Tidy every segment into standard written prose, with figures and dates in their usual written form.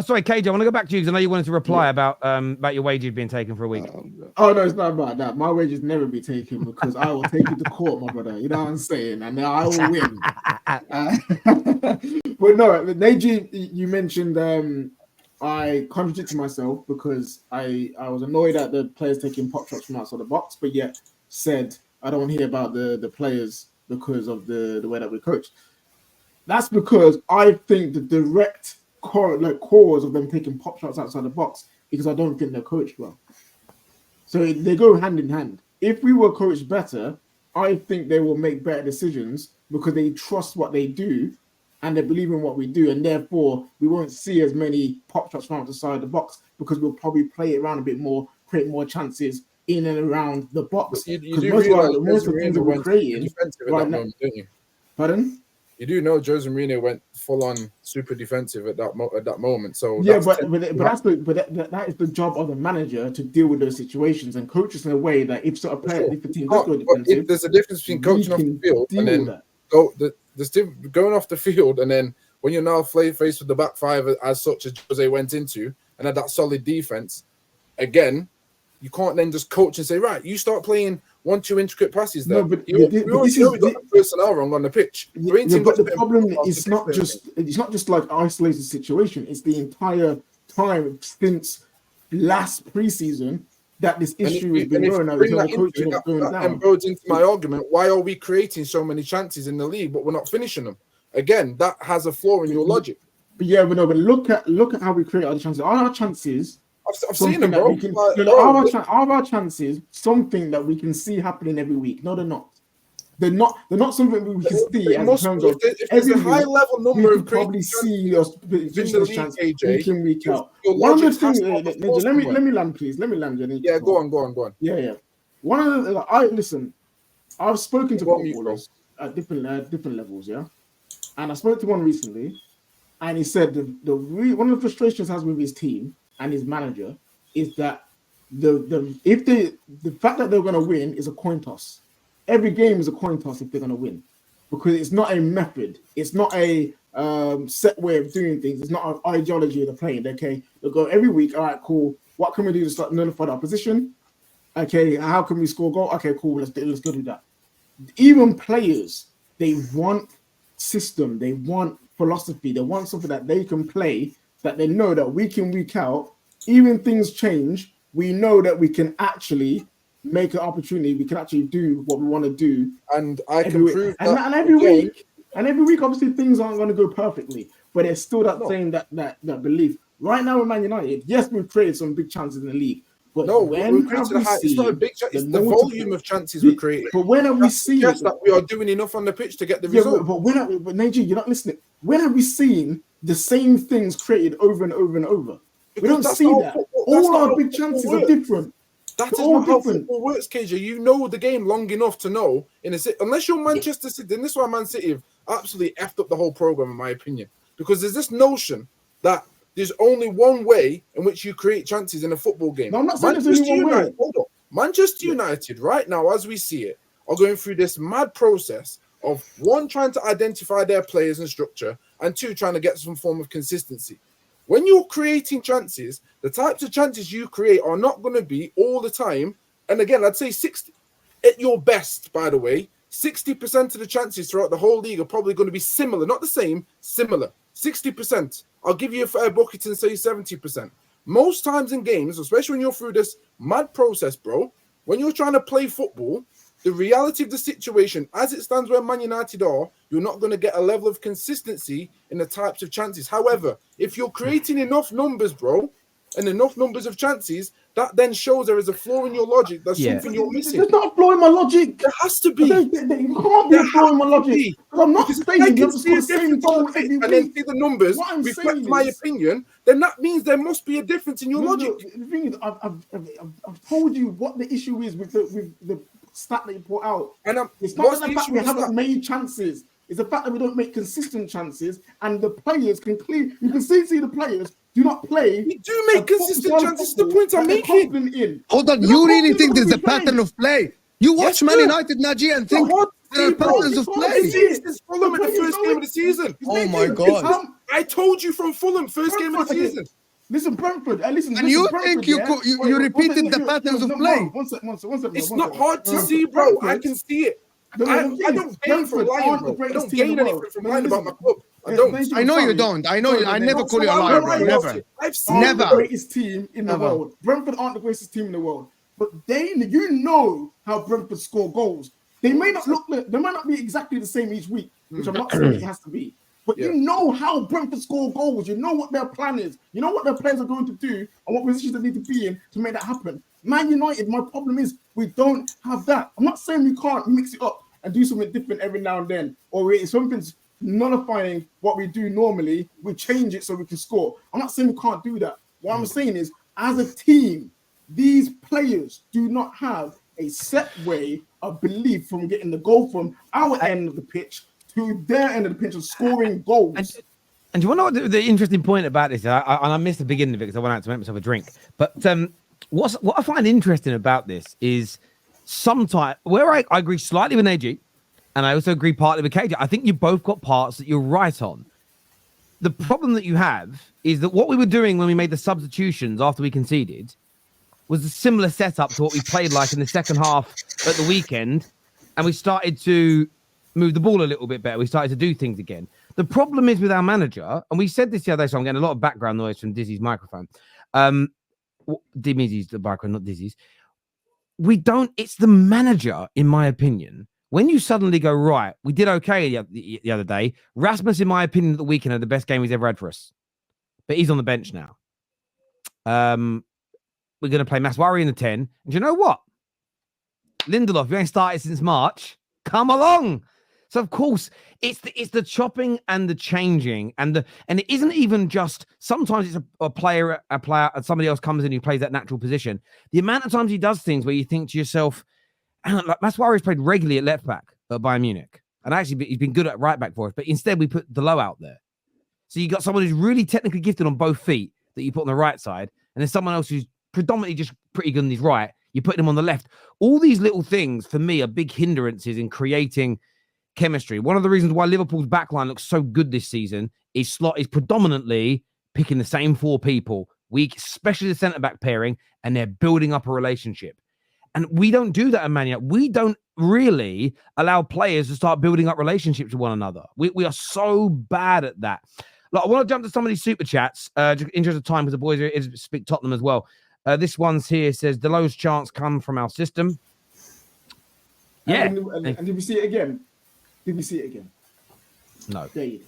Sorry, KJ, I want to go back to you because I know you wanted to reply about your wages being taken for a week. Oh no, it's not about that. My wages never be taken because I will take you to court, my brother. You know what I'm saying? And I will win. But no, Neji, you mentioned I contradicted myself because I was annoyed at the players taking pop shots from outside the box, but yet said I don't want to hear about the players because of the way that we coach. That's because I think the direct cause of them taking pop shots outside the box because I don't think they're coached well. So they go hand in hand. If we were coached better, I think they will make better decisions because they trust what they do and they believe in what we do, and therefore we won't see as many pop shots from outside the box because we'll probably play it around a bit more, create more chances in and around the box. You do realize most of the things that we're creating defensive at that moment, don't you? Pardon? You do know Jose Mourinho went full on super defensive at that moment. So yeah, but that is the job of the manager to deal with those situations and coach us in a way that if sort of player different team does go defensive, there's a difference between coaching off the field and then going off the field, and then when you're now faced with the back five as such as Jose went into and had that solid defense, again, you can't then just coach and say, right, you start playing 1-2 intricate passes there. No, but we already know we got the personnel wrong on the pitch. But the problem is it's not just like isolated situation. It's the entire time since last preseason that this issue has been going on. That goes into my argument. Why are we creating so many chances in the league, but we're not finishing them? Again, that has a flaw in your logic. But look at how we create our chances. Our chances. I've seen them, bro. Are our chances something that we can see happening every week? No, they're not. They're not something we can see in terms of every a high level number of probably see us chance week in, week out. One of the things, let me land, please. Let me land. Yeah, go on. Yeah. One of the I've spoken to footballers at different levels, yeah, and I spoke to one recently, and he said one of the frustrations he has with his team and his manager is that the fact that they're going to win is a coin toss. Every game is a coin toss if they're going to win, because it's not a method. It's not a set way of doing things. It's not an ideology of the playing. Okay, they'll go every week. All right, cool. What can we do to start nullify the opposition? Okay, how can we score goal? Okay, cool. Let's go do that. Even players, they want system. They want philosophy. They want something that they can play, that they know that week in, week out, even things change, we know that we can actually make an opportunity. We can actually do what we want to do. And I can prove that. And every week, obviously, things aren't going to go perfectly, but there's still that belief. Right now with Man United, yes, we've created some big chances in the league. But it's not a big chance. It's the volume of chances we're creating. But when have we seen that we are doing enough on the pitch to get the result? But Najee, you're not listening. When have we seen the same things created over and over and over? We don't see that. All our big chances are different. That is not how football works, KJ. You know the game long enough to know, unless you're Manchester City, and this is why Man City have absolutely effed up the whole program, in my opinion. Because there's this notion that there's only one way in which you create chances in a football game. No, I'm not saying there's only one way. Hold on. Manchester United, right now, as we see it, are going through this mad process of one, trying to identify their players and structure, and two, trying to get some form of consistency. When you're creating chances, the types of chances you create are not going to be all the time. And again, I'd say 60 at your best, by the way, 60% of the chances throughout the whole league are probably going to be similar, not the same, similar. 60%. I'll give you a fair bucket and say 70%. Most times in games, especially when you're through this mad process, bro, when you're trying to play football, the reality of the situation, as it stands where Man United are, you're not going to get a level of consistency in the types of chances. However, if you're creating enough numbers, bro, and enough numbers of chances, that then shows there is a flaw in your logic. There's something you're missing. There's not a flaw in my logic. There has to be. There can't be a flaw in my logic. I'm not saying you have to score the same goal every week. And then see the numbers reflect my opinion, then that means there must be a difference in your logic. The thing is, I've told you what the issue is with the stat that you put out. And it's not the fact we haven't made chances. It's the fact that we don't make consistent chances, and the players can clearly, you can see the players do not play. We do make consistent chances. The point I'm making. Hold on, you really think there's a pattern of play? You watch Man United, Najee, and think there are patterns of play. This problem in the first game of the season. Oh my God! I told you from Fulham, first game of the Brentford, season. Listen, Brentford. Listen, And you Brentford, think you yeah? could, you Wait, repeated the patterns of play. One second. It's not hard to see, bro. I can see it. I don't gain from lying, bro. I don't gain anything from lying about my club. I don't. I know you don't. I know you. I never call you a liar, bro. Never. I've seen Never. Never. The greatest team in the world. Brentford aren't the greatest team in the world, but you know how Brentford score goals. They may not be exactly the same each week, which I'm not saying it has to be. But you know how Brentford score goals. You know what their plan is. You know what their players are going to do and what positions they need to be in to make that happen. Man United, my problem is we don't have that. I'm not saying we can't mix it up and do something different every now and then, or if something's nullifying what we do normally, we change it so we can score. I'm not saying we can't do that. What I'm saying is, as a team, these players do not have a set way of belief from getting the goal from our end of the pitch to their end of the pitch of scoring goals. And do you want to know what the interesting point about this? I missed the beginning of it because I went out to make myself a drink. But what I find interesting about this is sometimes where I agree slightly with AG, and I also agree partly with KJ. I think you both got parts that you're right on. The problem that you have is that what we were doing when we made the substitutions after we conceded was a similar setup to what we played like in the second half at the weekend, and we started to move the ball a little bit better. We started to do things again. The problem is with our manager, and we said this the other day, so I'm getting a lot of background noise from Dizzy's microphone. Dizzy's the microphone, not Dizzy's. It's the manager, in my opinion. When you suddenly go, right, we did okay the other day. Rasmus, in my opinion, at the weekend had the best game he's ever had for us. But he's on the bench now. We're going to play Maswari in the 10. And do you know what? Lindelof, you ain't started since March. Come along. So of course, it's the chopping and the changing, and it isn't even just sometimes it's a player, somebody else comes in who plays that natural position. The amount of times he does things where you think to yourself, like Maswari's played regularly at left back at Bayern Munich, and actually he's been good at right back for us. But instead we put Delo out there, so you got someone who's really technically gifted on both feet that you put on the right side, and then someone else who's predominantly just pretty good on his right. You put him on the left. All these little things for me are big hindrances in creating chemistry. One of the reasons why Liverpool's backline looks so good this season is Slot is predominantly picking the same four people, especially the centre-back pairing, and they're building up a relationship. And we don't do that at Man United. We don't really allow players to start building up relationships with one another. We are so bad at that. Look, I want to jump to some of these super chats, just in interest of time, because the boys are speak Tottenham as well. This one's here says, Delo's chance come from our system. Yeah. And did we see it again? No. There you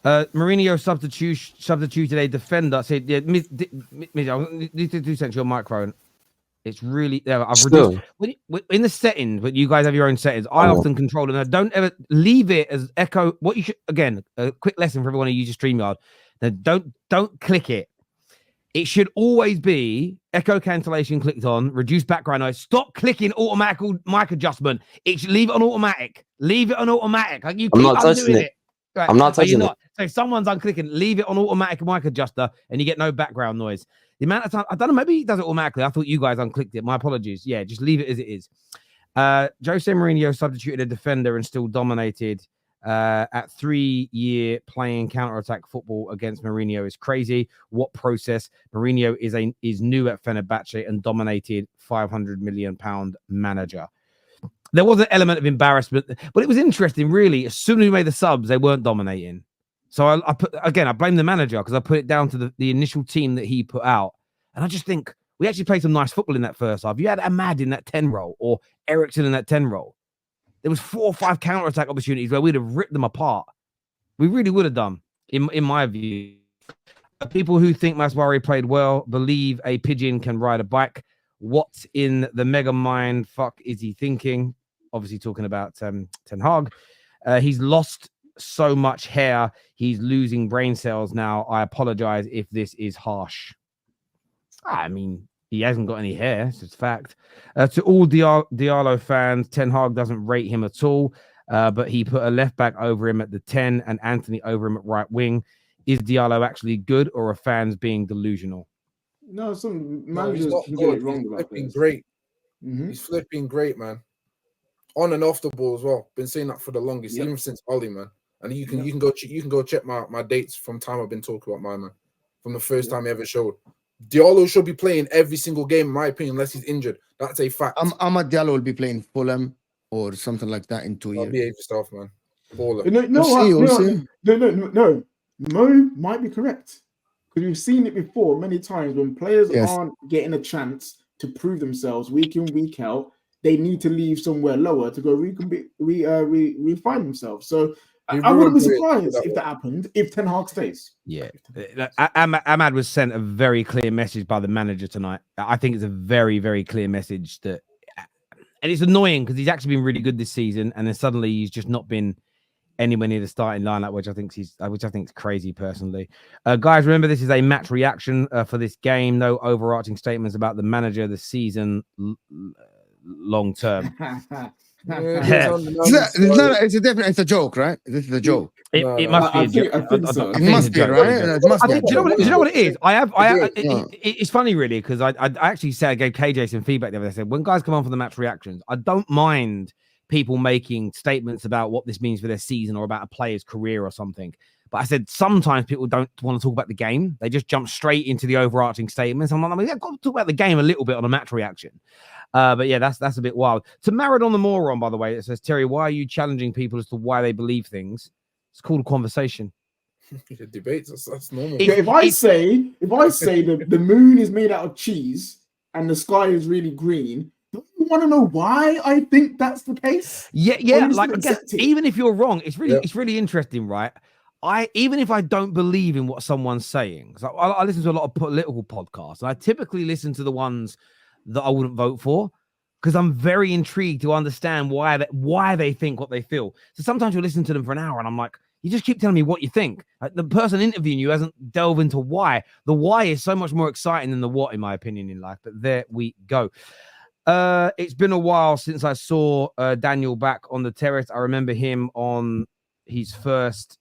go. Mourinho substituted a defender. Said, yeah, I need to do sense your microphone. It's really, I've reduced in the settings, but you guys have your own settings. I often control it. And I don't ever leave it as echo. What you should, again, a quick lesson for everyone who uses StreamYard. Now, don't click it. It should always be echo cancellation clicked on, reduce background noise. Stop clicking automatic mic adjustment. Leave it on automatic. Leave it on automatic. Like you keep undoing it. Right. I'm not touching it. So if someone's unclicking, leave it on automatic mic adjuster and you get no background noise. The amount of time, I don't know, maybe he does it automatically. I thought you guys unclicked it. My apologies. Yeah, just leave it as it is. Jose Mourinho substituted a defender and still dominated at 3-year playing counter-attack football against Mourinho is crazy. What process? Mourinho is new at Fenerbahce and dominated £500 million manager. There was an element of embarrassment, but it was interesting, really. As soon as we made the subs, they weren't dominating. So I blame the manager because I put it down to the initial team that he put out. And I just think we actually played some nice football in that first half. You had Ahmad in that 10 role or Ericsson in that 10 role. There was 4 or 5 counter-attack opportunities where we'd have ripped them apart. We really would have done, in my view. People who think Maswari played well believe a pigeon can ride a bike. What in the mega mind fuck is he thinking? Obviously talking about Ten Hag. He's lost so much hair. He's losing brain cells now. I apologize if this is harsh. I mean, he hasn't got any hair. It's just fact. To all Diallo fans, Ten Hag doesn't rate him at all, but he put a left back over him at the 10 and Anthony over him at right wing. Is Diallo actually good or are fans being delusional? No, some managers can get it wrong. He's flipping great. Mm-hmm. He's flipping great, man. On and off the ball as well. Been saying that for the longest, even since Oli, man. And you can go check my dates from time I've been talking about my man from the first time he ever showed. Diallo should be playing every single game, in my opinion, unless he's injured. That's a fact. Amad Diallo will be playing Fulham or something like that in 2 years. Behave yourself, man. Baller. No. Mo might be correct because we've seen it before many times when players aren't getting a chance to prove themselves week in, week out. They need to leave somewhere lower to go refine themselves. So I wouldn't be surprised if that happened if Ten Hag stays. Yeah, Ahmad was sent a very clear message by the manager tonight. I think it's a very, very clear message that, and it's annoying because he's actually been really good this season, and then suddenly he's just not been anywhere near the starting lineup, which I think is crazy personally. Guys, remember this is a match reaction for this game. No overarching statements about the manager, the season, long term. It's a joke, right? This is a joke. It must be a joke. It must be, right? Do you know what it is? It's funny, really, because I actually said, I gave KJ some feedback there. I said, when guys come on for the match reactions, I don't mind people making statements about what this means for their season or about a player's career or something. But I said, sometimes people don't want to talk about the game. They just jump straight into the overarching statements. I'm like, I've got to talk about the game a little bit on a match reaction. But yeah, that's a bit wild. To Maradon the Moron, by the way, it says, Terry, why are you challenging people as to why they believe things? It's called a conversation. Debates, that's normal. If I say the moon is made out of cheese and the sky is really green, don't you want to know why I think that's the case? Yeah. Like, I guess, even if you're wrong, it's really interesting, right? Even if I don't believe in what someone's saying, so I listen to a lot of political podcasts, and I typically listen to the ones that I wouldn't vote for because I'm very intrigued to understand why they think what they feel. So sometimes you'll listen to them for an hour, and I'm like, you just keep telling me what you think. Like, the person interviewing you hasn't delved into why. The why is so much more exciting than the what, in my opinion, in life. But there we go. It's been a while since I saw Daniel back on the terrace. I remember him on his first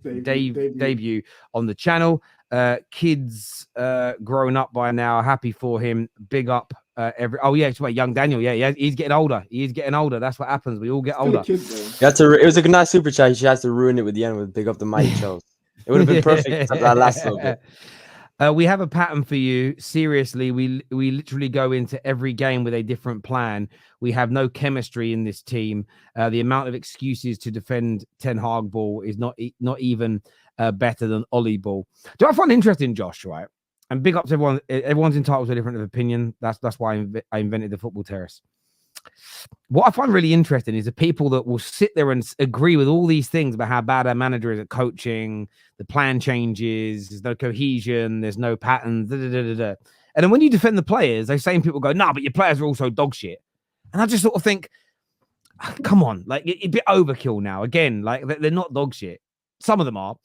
debut on the channel. Kids grown up by now, happy for him. Big up it's young Daniel. Yeah, he's getting older. That's what happens. We all get older. It was a nice super chat. She has to ruin it with the end with big up the mighty shows. It would have been perfect except that last little bit. We have a pattern for you. Seriously, we literally go into every game with a different plan. We have no chemistry in this team. The amount of excuses to defend Ten Hag ball is not even better than Ollie ball. Do I find interesting, Josh, right? And big up to everyone. Everyone's entitled to a different opinion. That's why I invented the football terrace. What I find really interesting is the people that will sit there and agree with all these things about how bad our manager is at coaching, the plan changes, there's no cohesion, there's no patterns, And then when you defend the players, those same people go, but your players are also dog shit. And I just sort of think, come on, like, it'd be overkill now. Again, like, they're not dog shit. Some of them are.